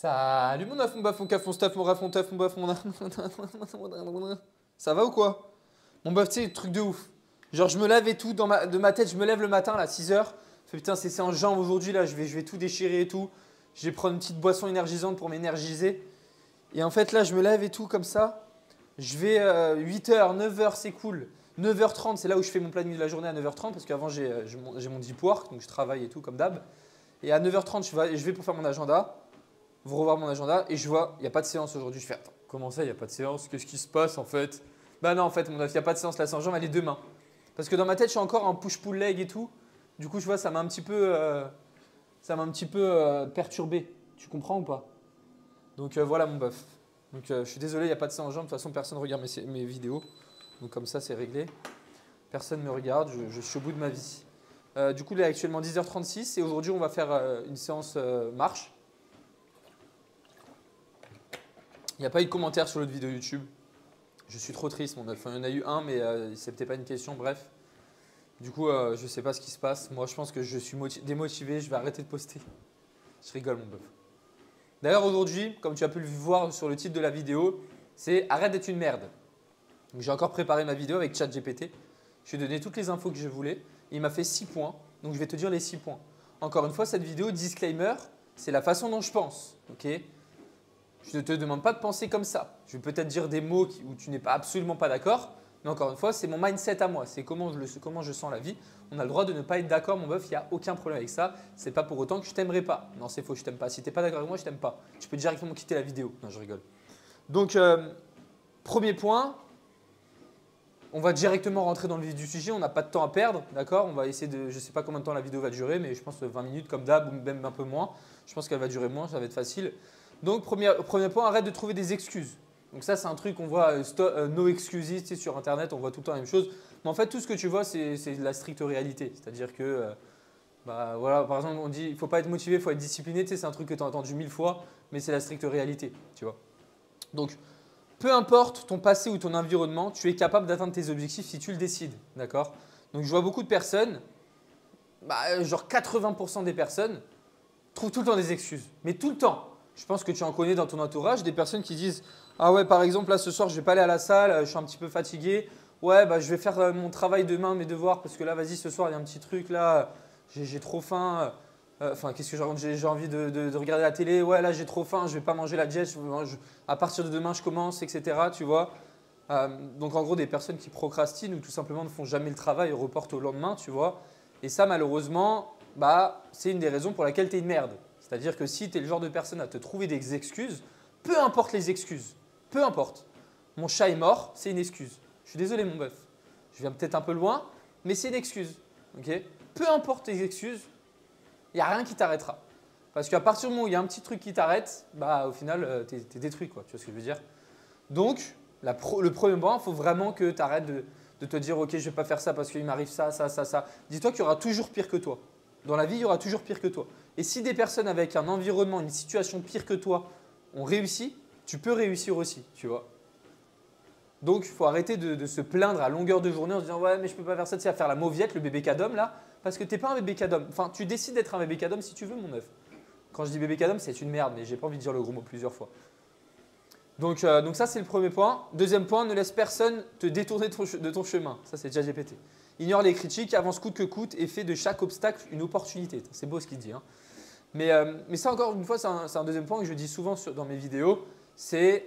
Salut mon œuf, mon bœuf, mon caf, mon stuff, mon raf, mon teuf, mon bœuf, mon... Ça va ou quoi? Mon bœuf, tu sais, truc de ouf. Genre, je me lève et tout, de ma tête, je me lève le matin, là, 6 h. Je fais putain, c'est séance jambes aujourd'hui, là, je vais tout déchirer et tout. Je vais prendre une petite boisson énergisante pour m'énergiser. Et en fait, là, je me lève et tout, comme ça. Je vais 8 h, 9 h, c'est cool. 9 h 30, c'est là où je fais mon planning de la journée à 9 h 30, parce qu'avant, j'ai mon deep work, donc je travaille et tout, comme d'hab. Et à 9 h 30, je vais pour faire mon agenda. Vous revoir mon agenda et je vois, il n'y a pas de séance aujourd'hui. Je fais, attends, comment ça, il n'y a pas de séance? Qu'est-ce qui se passe en fait? Bah non, en fait, mon œuf, il n'y a pas de séance, la séance jambe, elle est demain. Parce que dans ma tête, je suis encore en push-pull leg et tout. Du coup, je vois, ça m'a un petit peu, perturbé. Tu comprends ou pas? Donc voilà mon bœuf. Donc je suis désolé, il n'y a pas de séance jambe. De toute façon, personne ne regarde mes vidéos. Donc comme ça, c'est réglé. Personne ne me regarde, je suis au bout de ma vie. Du coup, il est actuellement 10 h 36 et aujourd'hui, on va faire une séance marche. Il n'y a pas eu de commentaire sur l'autre vidéo YouTube. Je suis trop triste, mon œuf. Enfin, il y en a eu un, mais c'était pas une question. Bref. Du coup, je ne sais pas ce qui se passe. Moi, je pense que je suis démotivé. Je vais arrêter de poster. Je rigole, mon bœuf. D'ailleurs, aujourd'hui, comme tu as pu le voir sur le titre de la vidéo, c'est arrête d'être une merde. J'ai encore préparé ma vidéo avec ChatGPT. Je lui ai donné toutes les infos que je voulais. Il m'a fait 6 points. Donc, je vais te dire les 6 points. Encore une fois, cette vidéo, disclaimer, c'est la façon dont je pense. Ok ? Je ne te demande pas de penser comme ça. Je vais peut-être dire des mots où tu n'es pas absolument pas d'accord, mais encore une fois, c'est mon mindset à moi. C'est comment je sens la vie. On a le droit de ne pas être d'accord, mon bœuf, il n'y a aucun problème avec ça. C'est pas pour autant que je t'aimerais pas. Non, c'est faux, je t'aime pas. Si tu n'es pas d'accord avec moi, je t'aime pas. Tu peux directement quitter la vidéo. Non, je rigole. Donc, premier point, on va directement rentrer dans le vif du sujet. On n'a pas de temps à perdre, d'accord? On va essayer de, je ne sais pas combien de temps la vidéo va durer, mais je pense 20 minutes comme d'hab ou même un peu moins. Je pense qu'elle va durer moins, ça va être facile. Donc, premier point, arrête de trouver des excuses. Donc ça, c'est un truc qu'on voit, no excuses, tu sais, sur Internet, on voit tout le temps la même chose. Mais en fait, tout ce que tu vois, c'est la stricte réalité. C'est-à-dire que, voilà, par exemple, on dit, il ne faut pas être motivé, il faut être discipliné. Tu sais, c'est un truc que tu as entendu 1000 fois, mais c'est la stricte réalité, tu vois. Donc, peu importe ton passé ou ton environnement, tu es capable d'atteindre tes objectifs si tu le décides, d'accord? Donc, je vois beaucoup de personnes, genre 80% des personnes, trouvent tout le temps des excuses, mais tout le temps. Je pense que tu en connais dans ton entourage des personnes qui disent « Ah ouais, par exemple, là ce soir, je ne vais pas aller à la salle, je suis un petit peu fatigué. Ouais, je vais faire mon travail demain, mes devoirs, parce que là, vas-y, ce soir, il y a un petit truc, là, j'ai trop faim. Enfin, qu'est-ce que j'ai envie de regarder la télé. Ouais, là, j'ai trop faim, je ne vais pas manger la diète. À partir de demain, je commence, etc. » Tu vois. Donc, en gros, des personnes qui procrastinent ou tout simplement ne font jamais le travail et reportent au lendemain, tu vois. Et ça, malheureusement, c'est une des raisons pour laquelle tu es une merde. C'est-à-dire que si tu es le genre de personne à te trouver des excuses, peu importe les excuses, peu importe. Mon chat est mort, c'est une excuse. Je suis désolé mon bœuf. Je viens peut-être un peu loin, mais c'est une excuse. Okay, peu importe tes excuses, il n'y a rien qui t'arrêtera. Parce qu'à partir du moment où il y a un petit truc qui t'arrête, au final, tu es détruit. Quoi, tu vois ce que je veux dire? Donc, le premier point, il faut vraiment que tu arrêtes de te dire « Ok, je ne vais pas faire ça parce qu'il m'arrive ça, ça, ça, ça ». Dis-toi qu'il y aura toujours pire que toi. Dans la vie, il y aura toujours pire que toi. Et si des personnes avec un environnement, une situation pire que toi ont réussi, tu peux réussir aussi, tu vois. Donc, il faut arrêter de se plaindre à longueur de journée en se disant « Ouais, mais je ne peux pas faire ça, tu sais, à faire la mauviette, le bébé cadom là, parce que tu n'es pas un bébé cadom. Enfin, tu décides d'être un bébé cadom si tu veux, mon œuf. Quand je dis bébé cadom, c'est une merde, mais j'ai pas envie de dire le gros mot plusieurs fois. Donc ça, c'est le premier point. Deuxième point, ne laisse personne te détourner de ton chemin. Ça, c'est ChatGPT. Ignore les critiques, avance coûte que coûte et fais de chaque obstacle une opportunité. C'est beau ce qu'il dit. Hein. Mais ça, encore une fois, c'est un deuxième point que je dis souvent dans mes vidéos. C'est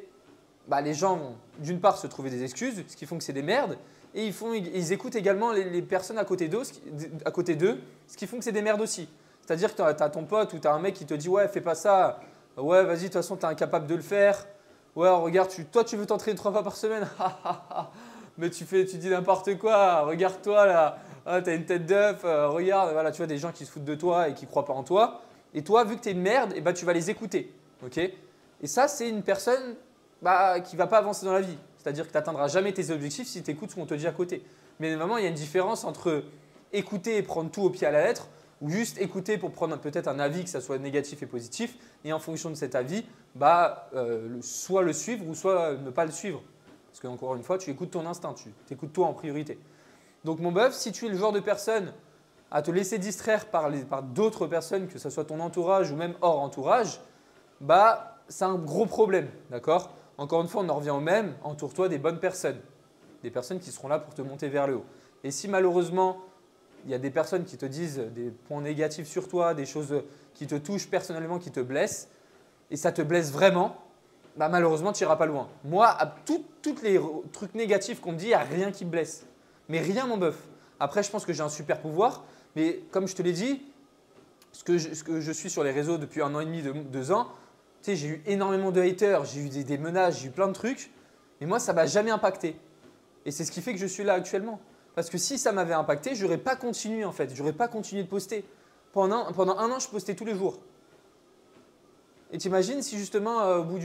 les gens vont d'une part se trouver des excuses, ce qui font que c'est des merdes, et ils écoutent également les personnes à côté d'eux, ce qui font que c'est des merdes aussi. C'est-à-dire que tu as ton pote ou tu as un mec qui te dit « Ouais, fais pas ça. Ouais, vas-y, de toute façon, tu es incapable de le faire. Ouais, regarde, toi, tu veux t'entraîner 3 fois par semaine. Mais tu dis n'importe quoi. Regarde-toi là. Ah, tu as une tête d'œuf. Regarde, voilà, tu vois des gens qui se foutent de toi et qui ne croient pas en toi. Et toi, vu que tu es une merde, tu vas les écouter. Okay, et ça, c'est une personne qui ne va pas avancer dans la vie. C'est-à-dire que tu n'atteindras jamais tes objectifs si tu écoutes ce qu'on te dit à côté. Mais vraiment, il y a une différence entre écouter et prendre tout au pied à la lettre ou juste écouter pour prendre peut-être un avis, que ça soit négatif et positif, et en fonction de cet avis, soit le suivre ou soit ne pas le suivre. Parce qu'encore une fois, tu écoutes ton instinct, tu écoutes toi en priorité. Donc mon bœuf, si tu es le genre de personne à te laisser distraire par d'autres personnes, que ce soit ton entourage ou même hors entourage, bah, c'est un gros problème, d'accord? Encore une fois, on en revient au même, entoure-toi des bonnes personnes. Des personnes qui seront là pour te monter vers le haut. Et si malheureusement, il y a des personnes qui te disent des points négatifs sur toi, des choses qui te touchent personnellement, qui te blessent, et ça te blesse vraiment, bah malheureusement, tu n'iras pas loin. Moi, à tous les trucs négatifs qu'on me dit, il n'y a rien qui me blesse. Mais rien, mon bœuf. Après, je pense que j'ai un super pouvoir, mais comme je te l'ai dit, ce que je suis sur les réseaux depuis 1 an et demi, 2 ans, tu sais, j'ai eu énormément de haters, j'ai eu des menaces, j'ai eu plein de trucs, mais moi, ça ne m'a jamais impacté. Et c'est ce qui fait que je suis là actuellement. Parce que si ça m'avait impacté, je n'aurais pas continué en fait. Je n'aurais pas continué de poster. Pendant 1 an, je postais tous les jours. Et t'imagines si justement au bout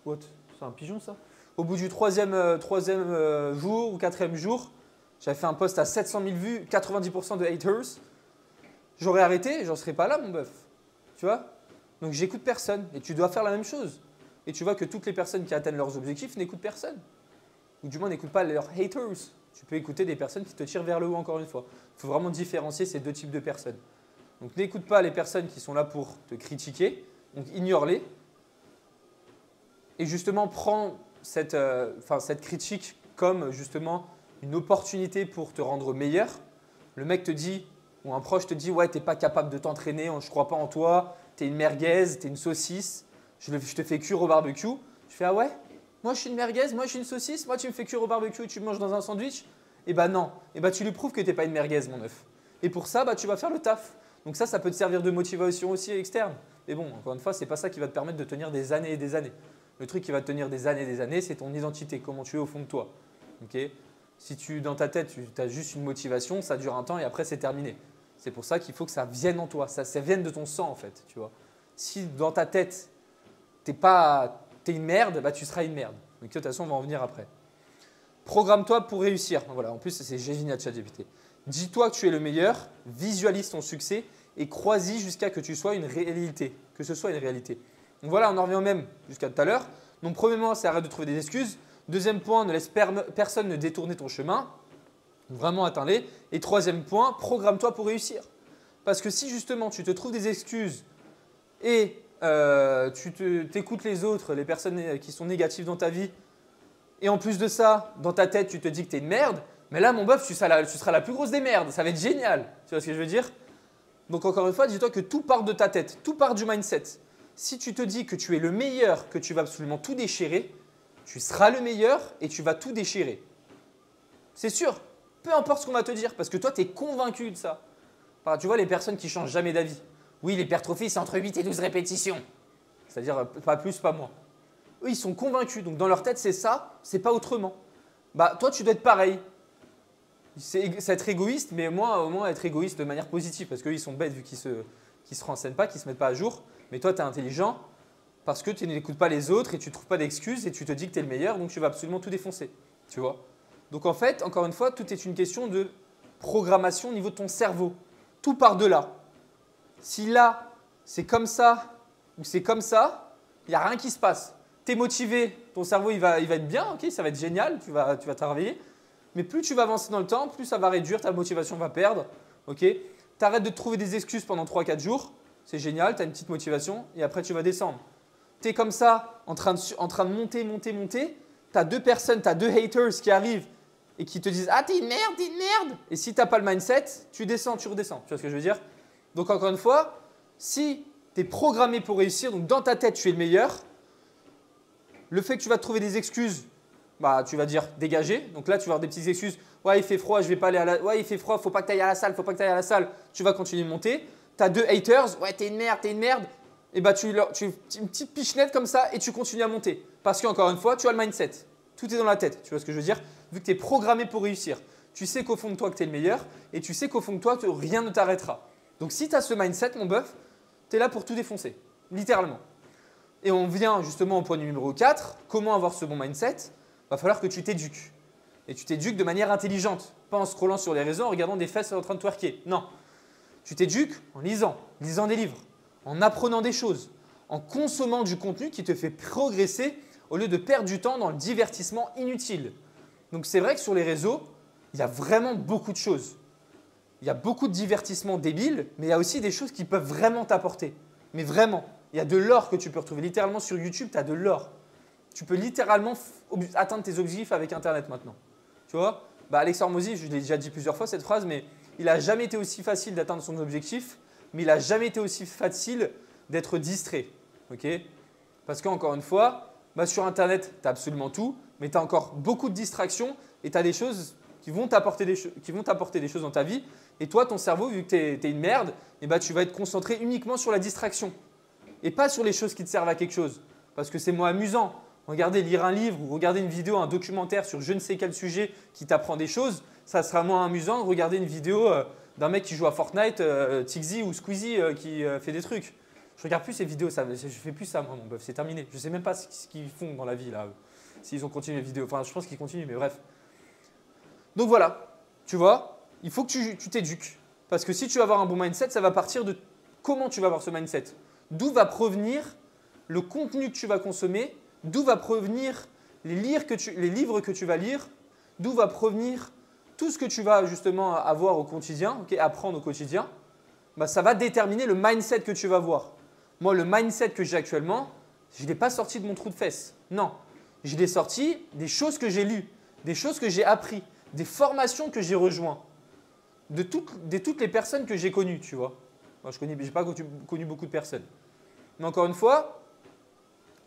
What? C'est un pigeon ça? Au bout du troisième jour ou 4e jour, j'avais fait un post à 700 000 vues, 90% de haters. J'aurais arrêté et j'en serais pas là mon bœuf. Tu vois? Donc j'écoute personne. Et tu dois faire la même chose. Et tu vois que toutes les personnes qui atteignent leurs objectifs n'écoutent personne. Ou du moins n'écoutent pas leurs haters. Tu peux écouter des personnes qui te tirent vers le haut encore une fois. Il faut vraiment différencier ces 2 types de personnes. Donc n'écoute pas les personnes qui sont là pour te critiquer, donc ignore-les. Et justement prends cette critique comme justement une opportunité pour te rendre meilleur. Le mec te dit, ou un proche te dit, ouais, tu n'es pas capable de t'entraîner, je ne crois pas en toi, tu es une merguez, tu es une saucisse, je te fais cuire au barbecue. Je fais, ah ouais? Moi, je suis une merguez, moi, je suis une saucisse, moi, tu me fais cuire au barbecue et tu me manges dans un sandwich. Eh ben non. Eh ben, tu lui prouves que tu n'es pas une merguez, mon œuf. Et pour ça, bah, tu vas faire le taf. Donc ça peut te servir de motivation aussi externe. Mais bon, encore une fois, ce n'est pas ça qui va te permettre de tenir des années et des années. Le truc qui va te tenir des années, c'est ton identité, comment tu es au fond de toi. Okay? Si dans ta tête, tu as juste une motivation, ça dure un temps et après, c'est terminé. C'est pour ça qu'il faut que ça vienne en toi, ça vienne de ton sang en fait. Tu vois. Si dans ta tête, tu es une merde, bah, tu seras une merde. Donc de toute façon, on va en venir après. Programme-toi pour réussir. Voilà, en plus, c'est génial ChatGPT. Dis-toi que tu es le meilleur, visualise ton succès et crois-y jusqu'à ce que tu sois une réalité. Que ce soit une réalité. Donc voilà, on en revient au même jusqu'à tout à l'heure. Donc premièrement, c'est arrête de trouver des excuses. Deuxième point, ne laisse personne ne détourner ton chemin. Vraiment atteins-les. Et troisième point, programme-toi pour réussir. Parce que si justement tu te trouves des excuses et t'écoutes les autres, les personnes qui sont négatives dans ta vie, et en plus de ça, dans ta tête, tu te dis que tu es une merde, mais là, mon bœuf, tu seras la plus grosse des merdes. Ça va être génial. Tu vois ce que je veux dire? Donc encore une fois, dis-toi que tout part de ta tête, tout part du mindset. Si tu te dis que tu es le meilleur, que tu vas absolument tout déchirer, tu seras le meilleur et tu vas tout déchirer. C'est sûr. Peu importe ce qu'on va te dire, parce que toi, tu es convaincu de ça. Enfin, tu vois, les personnes qui ne changent jamais d'avis. Oui, l'hypertrophie, c'est entre 8 et 12 répétitions. C'est-à-dire pas plus, pas moins. Eux, ils sont convaincus. Donc, dans leur tête, c'est ça, c'est pas autrement. Bah, toi, tu dois être pareil. C'est être égoïste, mais moi, au moins, être égoïste de manière positive. Parce qu'eux, ils sont bêtes vu qu'ils ne se renseignent pas, qu'ils ne se mettent pas à jour. Mais toi, tu es intelligent parce que tu n'écoutes pas les autres et tu ne trouves pas d'excuses et tu te dis que tu es le meilleur. Donc, tu vas absolument tout défoncer. Tu vois? Donc, en fait, encore une fois, tout est une question de programmation au niveau de ton cerveau. Tout part de là. Si là, c'est comme ça ou c'est comme ça, il n'y a rien qui se passe. Tu es motivé, ton cerveau il va être bien, ok, ça va être génial, tu vas travailler. Mais plus tu vas avancer dans le temps, plus ça va réduire, ta motivation va perdre. Tu arrêtes de te trouver des excuses pendant 3-4 jours, c'est génial, tu as une petite motivation et après tu vas descendre. Tu es comme ça, en train de monter. Tu as 2 personnes, tu as 2 haters qui arrivent et qui te disent « Ah, t'es une merde !» Et si tu n'as pas le mindset, tu descends, tu redescends. Tu vois ce que je veux dire? Donc encore une fois, si tu es programmé pour réussir, donc dans ta tête, tu es le meilleur, le fait que tu vas te trouver des excuses, bah, tu vas dire dégager. Donc là, tu vas avoir des petites excuses. Ouais, il fait froid, je vais pas aller à la… Ouais, il fait froid, faut pas que tu ailles à la salle, Tu vas continuer de monter. Tu as 2 haters. Ouais, t'es une merde. Et bah, tu une petite pichenette comme ça et tu continues à monter. Parce qu'encore une fois, tu as le mindset. Tout est dans la tête. Tu vois ce que je veux dire? Vu que tu es programmé pour réussir. Tu sais qu'au fond de toi, que tu es le meilleur et tu sais qu'au fond de toi, rien ne t'arrêtera. Donc si tu as ce mindset, mon bœuf, tu es là pour tout défoncer. Littéralement. Et on vient justement au point numéro 4. Comment avoir ce bon mindset? Il va falloir que tu t'éduques. Et tu t'éduques de manière intelligente. Pas en scrollant sur les réseaux, en regardant des fesses en train de twerker. Non. Tu t'éduques en lisant des livres, en apprenant des choses, en consommant du contenu qui te fait progresser au lieu de perdre du temps dans le divertissement inutile. Donc c'est vrai que sur les réseaux, il y a vraiment beaucoup de choses. Il y a beaucoup de divertissements débiles, mais il y a aussi des choses qui peuvent vraiment t'apporter. Mais vraiment. Il y a de l'or que tu peux retrouver. Littéralement, sur YouTube, tu as de l'or. Tu peux littéralement atteindre tes objectifs avec Internet maintenant. Tu vois, Alex Hormozy, je l'ai déjà dit plusieurs fois cette phrase, mais il n'a jamais été aussi facile d'atteindre son objectif, mais il n'a jamais été aussi facile d'être distrait. Okay, parce qu'encore une fois, sur Internet, tu as absolument tout, mais tu as encore beaucoup de distractions et tu as des choses qui vont t'apporter des choses dans ta vie. Et toi, ton cerveau, vu que tu es une merde, tu vas être concentré uniquement sur la distraction et pas sur les choses qui te servent à quelque chose. Parce que c'est moins amusant. Regardez, lire un livre ou regarder une vidéo, un documentaire sur je ne sais quel sujet qui t'apprend des choses, ça sera moins amusant de regarder une vidéo d'un mec qui joue à Fortnite, Tixi ou Squeezie qui fait des trucs. Je regarde plus ces vidéos, je fais plus ça moi mon bœuf, c'est terminé. Je ne sais même pas ce qu'ils font dans la vie là, s'ils ont continué les vidéos. Enfin, je pense qu'ils continuent, mais bref. Donc voilà, tu vois, il faut que tu t'éduques. Parce que si tu veux avoir un bon mindset, ça va partir de comment tu vas avoir ce mindset. D'où va provenir le contenu que tu vas consommer, d'où va provenir les livres que tu vas lire, d'où va provenir tout ce que tu vas justement avoir au quotidien, apprendre au quotidien. Ça va déterminer le mindset que tu vas avoir. Moi, le mindset que j'ai actuellement, je ne l'ai pas sorti de mon trou de fesses. Non, je l'ai sorti des choses que j'ai lues, des choses que j'ai apprises, des formations que j'ai rejointes, de toutes les personnes que j'ai connues, tu vois. Moi, je n'ai pas connu beaucoup de personnes. Mais encore une fois,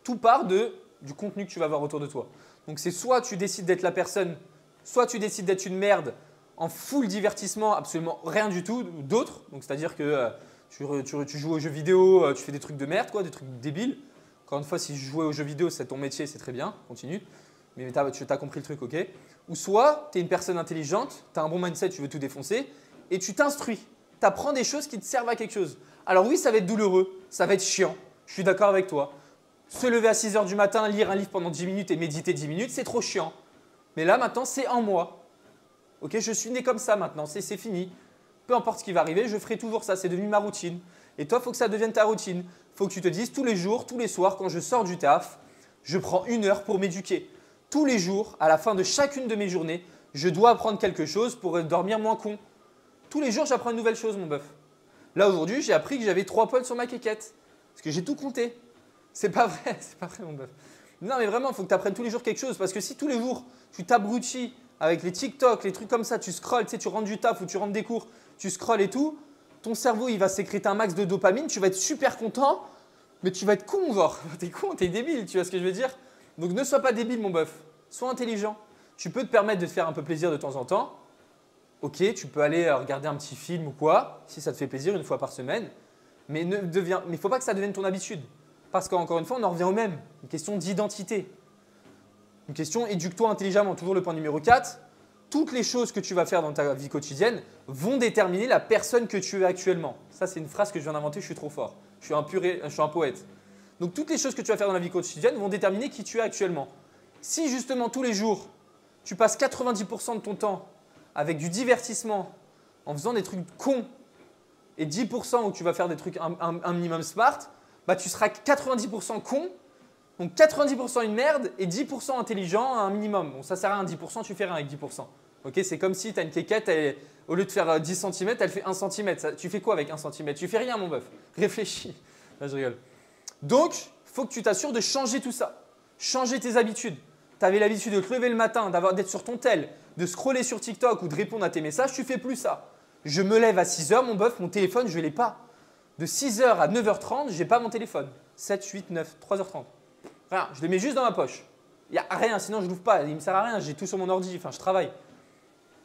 tout part du contenu que tu vas avoir autour de toi. Donc, c'est soit tu décides d'être la personne, soit tu décides d'être une merde en full divertissement, absolument rien du tout d'autre. Donc, c'est-à-dire que tu joues aux jeux vidéo, tu fais des trucs de merde, des trucs débiles. Encore une fois, si jouer aux jeux vidéo, c'est ton métier, c'est très bien, continue. Mais tu as compris le truc, ok. Ou soit tu es une personne intelligente, tu as un bon mindset, tu veux tout défoncer, et tu t'instruis. Tu apprends des choses qui te servent à quelque chose. Alors oui, ça va être douloureux, ça va être chiant, je suis d'accord avec toi. Se lever à 6 h du matin, lire un livre pendant 10 minutes et méditer 10 minutes, c'est trop chiant. Mais là, maintenant, c'est en moi. Ok, je suis né comme ça maintenant, c'est fini. Peu importe ce qui va arriver, je ferai toujours ça, c'est devenu ma routine. Et toi, il faut que ça devienne ta routine. Il faut que tu te dises tous les jours, tous les soirs, quand je sors du taf, je prends 1 heure pour m'éduquer. Tous les jours, à la fin de chacune de mes journées, je dois apprendre quelque chose pour dormir moins con. Tous les jours, j'apprends une nouvelle chose, mon bœuf. Là, aujourd'hui, j'ai appris que j'avais 3 poils sur ma quéquette. Parce que j'ai tout compté. C'est pas vrai, mon bœuf. Non, mais vraiment, il faut que tu apprennes tous les jours quelque chose. Parce que si tous les jours, tu t'abrutis avec les TikTok, les trucs comme ça, tu scrolles, tu rentres du taf ou tu rentres des cours, tu scrolles et tout, ton cerveau, il va sécréter un max de dopamine, tu vas être super content, mais tu vas être con, genre. T'es con, t'es débile, tu vois ce que je veux dire? Donc ne sois pas débile, mon bœuf. Sois intelligent. Tu peux te permettre de te faire un peu plaisir de temps en temps. Ok, tu peux aller regarder un petit film ou quoi, si ça te fait plaisir 1 fois par semaine. Mais il ne faut pas que ça devienne ton habitude. Parce qu'encore une fois, on en revient au même. Une question d'identité. Une question éduque-toi intelligemment. Toujours le point numéro 4. Toutes les choses que tu vas faire dans ta vie quotidienne vont déterminer la personne que tu es actuellement. Ça, c'est une phrase que je viens d'inventer, je suis trop fort. Je suis un poète. Donc, toutes les choses que tu vas faire dans la vie quotidienne vont déterminer qui tu es actuellement. Si justement, tous les jours, tu passes 90% de ton temps avec du divertissement, en faisant des trucs cons, et 10% où tu vas faire des trucs un minimum smart, tu seras 90% con, donc 90% une merde et 10% intelligent un minimum. Bon, ça sert à rien, 10%, tu fais rien avec 10%. Okay, c'est comme si tu as une quéquette, au lieu de faire 10 cm, elle fait 1 cm. Tu fais quoi avec 1 cm? Tu fais rien, mon bœuf. Réfléchis. Là, je rigole. Donc, il faut que tu t'assures de changer tout ça. Changer tes habitudes. Tu avais l'habitude de te lever le matin, d'être sur ton tel, de scroller sur TikTok ou de répondre à tes messages, tu fais plus ça. Je me lève à 6 h, mon bœuf, mon téléphone, je ne l'ai pas. De 6 h à 9 h 30, je n'ai pas mon téléphone. 7, 8, 9, 3 h 30. Rien, je le mets juste dans ma poche. Il n'y a rien, sinon je ne l'ouvre pas. Il ne me sert à rien, j'ai tout sur mon ordi, enfin je travaille.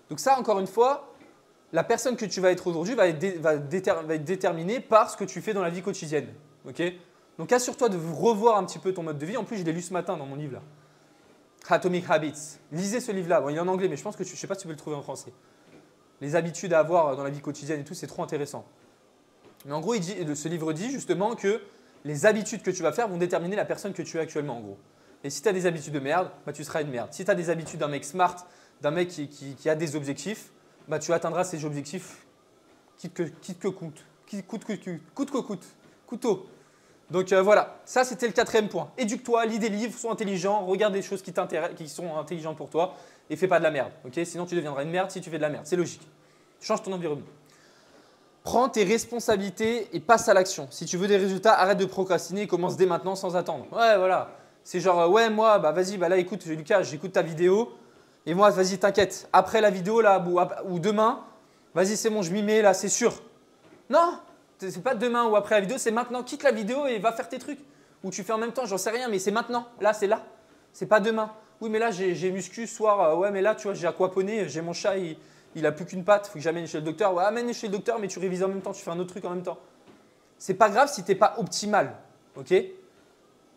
Donc ça, encore une fois, la personne que tu vas être aujourd'hui va être déterminée par ce que tu fais dans la vie quotidienne. Okay, donc assure-toi de revoir un petit peu ton mode de vie. En plus, je l'ai lu ce matin dans mon livre là. Atomic Habits. Lisez ce livre-là. Bon, il est en anglais, mais je pense que je ne sais pas si tu peux le trouver en français. Les habitudes à avoir dans la vie quotidienne et tout, c'est trop intéressant. Mais en gros, ce livre dit justement que les habitudes que tu vas faire vont déterminer la personne que tu es actuellement, en gros. Et si tu as des habitudes de merde, tu seras une merde. Si tu as des habitudes d'un mec smart, d'un mec qui a des objectifs, tu atteindras ces objectifs coûte que coûte. Couteau. Donc voilà, ça c'était le 4e point. Éduque-toi, lis des livres, sois intelligent, regarde des choses qui sont intelligentes pour toi et fais pas de la merde. Okay, sinon tu deviendras une merde si tu fais de la merde. C'est logique. Change ton environnement. Prends tes responsabilités et passe à l'action. Si tu veux des résultats, arrête de procrastiner et commence dès maintenant sans attendre. Ouais, voilà. C'est genre, ouais, moi, bah vas-y, bah là, écoute, Lucas, j'écoute ta vidéo. Et moi, vas-y, t'inquiète. Après la vidéo, là, ou demain, vas-y, c'est bon, je m'y mets, là, c'est sûr. Non, c'est pas demain ou après la vidéo, c'est maintenant. Quitte la vidéo et va faire tes trucs. Ou tu fais en même temps, j'en sais rien, mais c'est maintenant. Là, c'est là. C'est pas demain. Oui, mais là, j'ai muscu ce soir. Ouais, mais là, tu vois, j'ai aquaponé, j'ai mon chat, il a plus qu'une patte, il faut que j'amène chez le docteur. Ouais, amène chez le docteur, mais tu révises en même temps, tu fais un autre truc en même temps. C'est pas grave si tu n'es pas optimal, ok?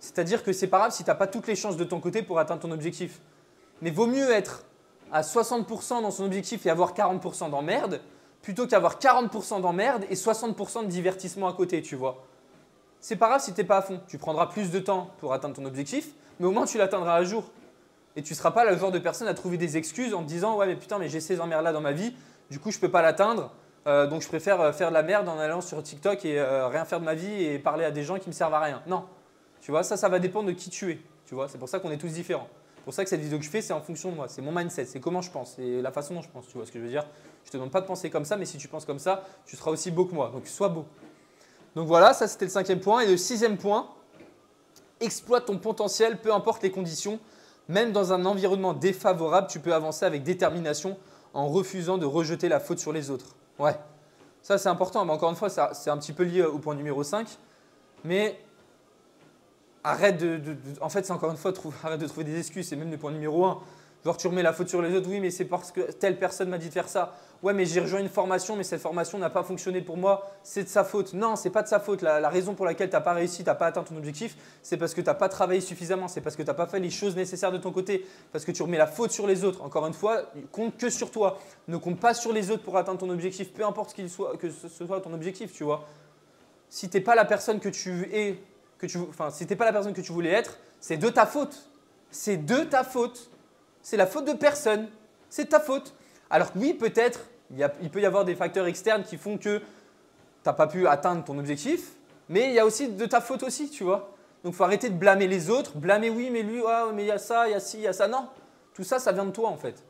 C'est-à-dire que c'est pas grave si tu n'as pas toutes les chances de ton côté pour atteindre ton objectif. Mais vaut mieux être à 60% dans son objectif et avoir 40% d'emmerde, plutôt qu'avoir 40% d'emmerde et 60% de divertissement à côté, tu vois. C'est pas grave si tu n'es pas à fond. Tu prendras plus de temps pour atteindre ton objectif, mais au moins tu l'atteindras à jour. Et tu ne seras pas le genre de personne à trouver des excuses en te disant « Ouais, mais putain, mais j'ai ces emmerdes-là dans ma vie, du coup, je ne peux pas l'atteindre, donc je préfère faire de la merde en allant sur TikTok et rien faire de ma vie et parler à des gens qui ne me servent à rien. » Non. Tu vois, ça va dépendre de qui tu es. Tu vois, c'est pour ça qu'on est tous différents. C'est pour ça que cette vidéo que je fais, c'est en fonction de moi. C'est mon mindset, c'est comment je pense, c'est la façon dont je pense. Tu vois ce que je veux dire? Je ne te demande pas de penser comme ça, mais si tu penses comme ça, tu seras aussi beau que moi. Donc, sois beau. Donc voilà, ça c'était le 5e point. Et le 6e point, exploite ton potentiel, peu importe les conditions. Même dans un environnement défavorable, tu peux avancer avec détermination en refusant de rejeter la faute sur les autres. Ouais, ça c'est important. Mais encore une fois, c'est un petit peu lié au point numéro 5. Mais arrête en fait, c'est encore une fois, arrête de trouver des excuses. C'est même le point numéro 1. Genre, tu remets la faute sur les autres. Oui, mais c'est parce que telle personne m'a dit de faire ça. Ouais, mais j'ai rejoint une formation, mais cette formation n'a pas fonctionné pour moi. C'est de sa faute. Non, ce n'est pas de sa faute. La raison pour laquelle tu n'as pas réussi, tu n'as pas atteint ton objectif, c'est parce que tu n'as pas travaillé suffisamment. C'est parce que tu n'as pas fait les choses nécessaires de ton côté. Parce que tu remets la faute sur les autres. Encore une fois, compte que sur toi. Ne compte pas sur les autres pour atteindre ton objectif, peu importe que ce soit ton objectif, tu vois. Si tu n'es pas la personne que tu es, si tu n'es pas la personne que tu voulais être, c'est de ta faute. C'est de ta faute. C'est la faute de personne. C'est ta faute. Alors oui, peut-être, il peut y avoir des facteurs externes qui font que tu n'as pas pu atteindre ton objectif, mais il y a aussi de ta faute aussi, tu vois. Donc il faut arrêter de blâmer les autres. Blâmer oui, mais lui, oh, mais il y a ça, il y a ci, il y a ça. Non, tout ça, ça vient de toi en fait.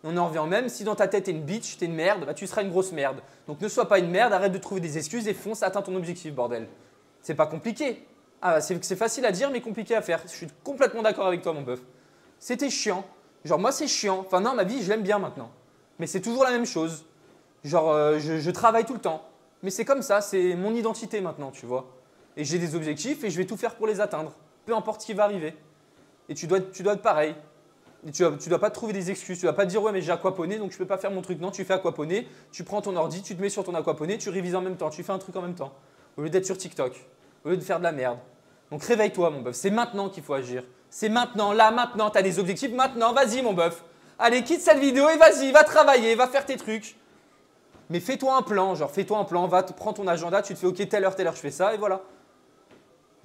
On en revient même, si dans ta tête tu es une bitch, tu es une merde, bah, tu seras une grosse merde. Donc ne sois pas une merde, arrête de trouver des excuses et fonce, atteins ton objectif, bordel. C'est pas compliqué. Ah, c'est facile à dire, mais compliqué à faire. Je suis complètement d'accord avec toi, mon bœuf. C'était chiant. Genre moi c'est chiant, enfin non ma vie je l'aime bien maintenant, mais c'est toujours la même chose, genre je travaille tout le temps, mais c'est comme ça, c'est mon identité maintenant tu vois, et j'ai des objectifs et je vais tout faire pour les atteindre, peu importe ce qui va arriver, et tu dois être pareil, et tu dois pas te trouver des excuses, tu dois pas te dire ouais mais j'ai aquaponé donc je peux pas faire mon truc, non tu fais aquaponé, tu prends ton ordi, tu te mets sur ton aquaponé, tu révises en même temps, tu fais un truc en même temps, au lieu d'être sur TikTok, au lieu de faire de la merde, donc réveille-toi mon bœuf, c'est maintenant qu'il faut agir. C'est maintenant, là, maintenant, tu as des objectifs, maintenant, vas-y mon bœuf. Allez, quitte cette vidéo et vas-y, va travailler, va faire tes trucs. Mais fais-toi un plan, genre fais-toi un plan, prends ton agenda, tu te fais ok, telle heure, je fais ça et voilà.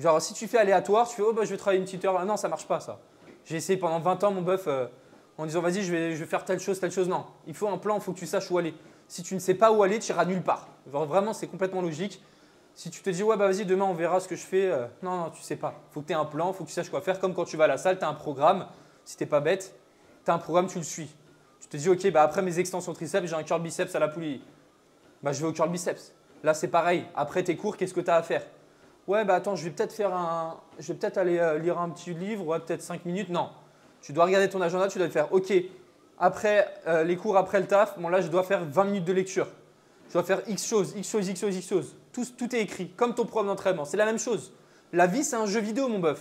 Genre si tu fais aléatoire, tu fais oh bah je vais travailler une petite heure, non ça marche pas ça. J'ai essayé pendant 20 ans mon bœuf en disant vas-y je vais faire telle chose, non. Il faut un plan, il faut que tu saches où aller. Si tu ne sais pas où aller, tu iras nulle part. Genre vraiment c'est complètement logique. Si tu te dis ouais bah vas-y demain on verra ce que je fais, non tu sais pas. Il faut que tu aies un plan, il faut que tu saches quoi faire. Comme quand tu vas à la salle, tu as un programme. Si tu n'es pas bête, tu as un programme, tu le suis. Tu te dis ok bah après mes extensions triceps, j'ai un curl biceps à la poulie. Bah je vais au curl biceps. Là c'est pareil. Après tes cours, qu'est-ce que tu as à faire? Ouais bah attends je vais peut-être aller lire un petit livre, ouais peut-être 5 minutes. Non. Tu dois regarder ton agenda, tu dois faire ok. Après les cours, après le taf, bon là je dois faire 20 minutes de lecture. Je dois faire X choses, X choses, X choses, X choses. Tout est écrit, comme ton programme d'entraînement. C'est la même chose. La vie, c'est un jeu vidéo, mon bœuf.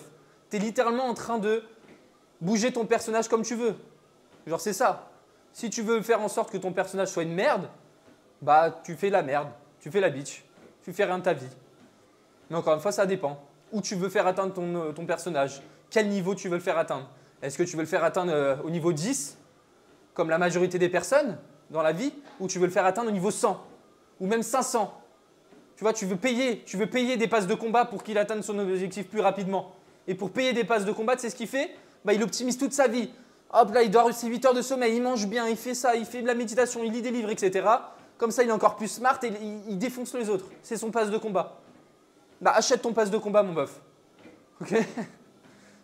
Tu es littéralement en train de bouger ton personnage comme tu veux. Genre, c'est ça. Si tu veux faire en sorte que ton personnage soit une merde, bah, tu fais la merde. Tu fais la bitch. Tu fais rien de ta vie. Mais encore une fois, ça dépend. Où tu veux faire atteindre ton personnage. Quel niveau tu veux le faire atteindre. Est-ce que tu veux le faire atteindre au niveau 10, comme la majorité des personnes dans la vie, ou tu veux le faire atteindre au niveau 100 ou même 500. Tu vois, tu veux payer des passes de combat pour qu'il atteigne son objectif plus rapidement. Et pour payer des passes de combat, tu sais ce qu'il fait? Bah, il optimise toute sa vie. Hop là, il dort ses 8 heures de sommeil, il mange bien, il fait ça, il fait de la méditation, il lit des livres, etc. Comme ça, il est encore plus smart et il défonce les autres. C'est son passe de combat. Bah, achète ton passe de combat, mon bœuf. Ok?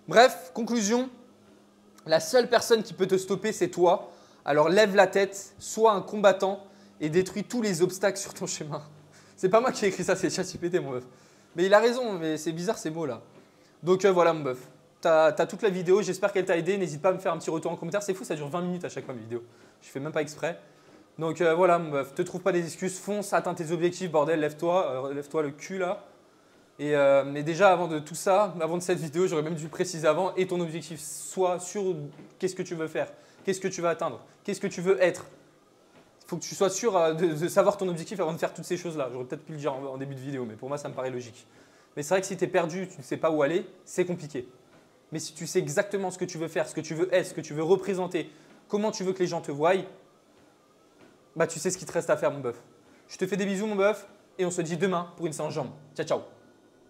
Bref, conclusion. La seule personne qui peut te stopper, c'est toi. Alors lève la tête, sois un combattant et détruis tous les obstacles sur ton chemin. C'est pas moi qui ai écrit ça, c'est ChatGPT, mon meuf. Mais il a raison, mais c'est bizarre ces mots-là. Donc voilà, mon meuf. Tu as toute la vidéo, j'espère qu'elle t'a aidé. N'hésite pas à me faire un petit retour en commentaire. C'est fou, ça dure 20 minutes à chaque fois mes vidéos. Je fais même pas exprès. Donc voilà, mon meuf, te trouve pas des excuses, fonce, atteins tes objectifs, bordel, lève-toi, lève-toi le cul là. Mais déjà, avant de tout ça, avant de cette vidéo, j'aurais même dû le préciser avant. Et ton objectif soit sur qu'est-ce que tu veux faire, qu'est-ce que tu veux atteindre, qu'est-ce que tu veux être. Il faut que tu sois sûr de savoir ton objectif avant de faire toutes ces choses-là. J'aurais peut-être pu le dire en début de vidéo, mais pour moi, ça me paraît logique. Mais c'est vrai que si tu es perdu, tu ne sais pas où aller, c'est compliqué. Mais si tu sais exactement ce que tu veux faire, ce que tu veux être, ce que tu veux représenter, comment tu veux que les gens te voient, bah tu sais ce qu'il te reste à faire, mon bœuf. Je te fais des bisous, mon bœuf, et on se dit demain pour une séance jambes. Ciao, ciao.